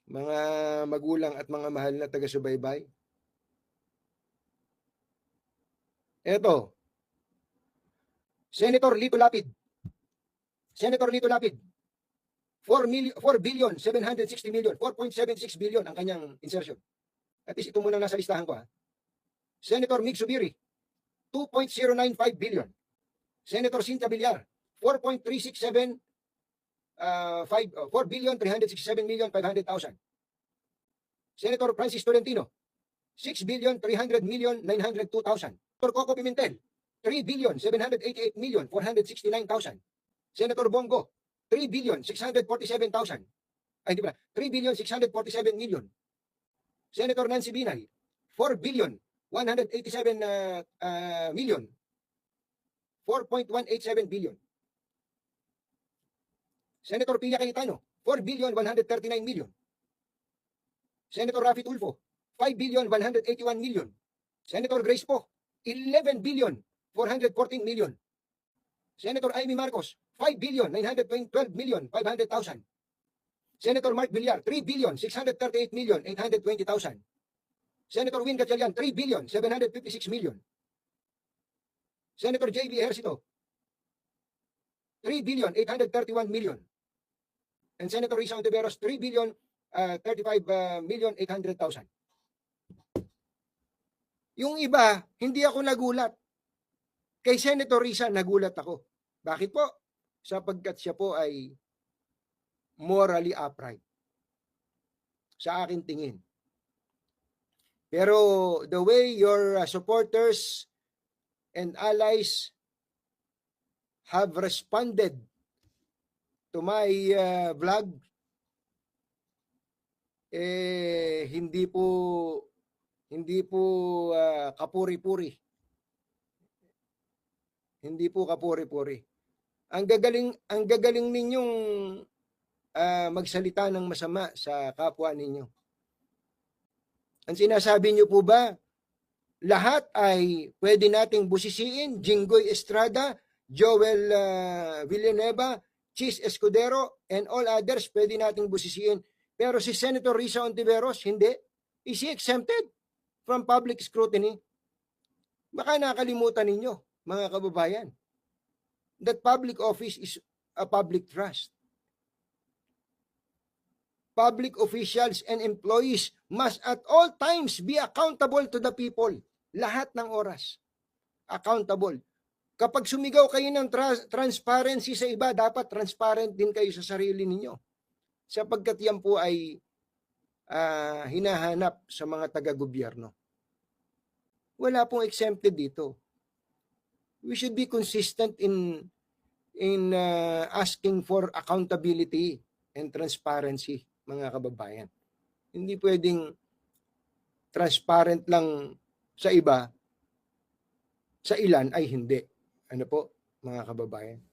mga magulang at mga mahal na taga-subaybay. Eto, Senator Lito Lapid. Senator Lito Lapid, 4,760 million, 4.76 billion ang kanyang insertion. At least ito muna nasa listahan ko. Senator Mig Subiri, 2.095 billion. Senator Cynthia Villar, 4.367 4,367,500,000. Senator Francis Tolentino, 6,300,902,000. Senator Coco Pimentel, 3,788,469,000. Senator Bongo, 3,647,000. Ay, hindi ba? 3,647 million. Senator Nancy Binay, 4,187 million. 4.187 billion. Senator Pia Cayetano, 4,139 million. Senator Rafi Tulfo, 5,181 million. Senator Grace Poe, 11,414 million. Senator Amy Marcos, 5,912,500,000. Senator Mark Villar, 3,638,820,000. Senator Win Gatchalian, 3,756 million. Senator J.B. Ejercito, 3,831 million. And Senator Risa Ontiveros, 3,035,800,000. Yung iba, hindi ako nagulat. Kay Senator Risa, nagulat ako. Bakit po? Sapagkat siya po ay morally upright. Sa aking tingin. Pero the way your supporters and allies have responded to my vlog, hindi po kapuri-puri. Hindi po kapuri-puri. Ang gagaling ninyong magsalita ng masama sa kapwa ninyo. Ang sinasabi niyo po ba, lahat ay pwede nating busisiin? Jinggoy Estrada, Joel Villanueva, Chis Escudero, and all others pwede nating busisiin. Pero si Senator Risa Ontiveros, hindi. Is he exempted from public scrutiny? Baka nakalimutan ninyo, mga kababayan, that public office is a public trust. Public officials and employees must at all times be accountable to the people. Lahat ng oras. Accountable. Kapag sumigaw kayo ng transparency sa iba, dapat transparent din kayo sa sarili ninyo. Sapagkat yan po ay hinahanap sa mga taga-gobyerno. Wala pong exempted dito. We should be consistent in asking for accountability and transparency, mga kababayan. Hindi pwedeng transparent lang sa iba, sa ilan ay hindi. Ano po, mga kababayan?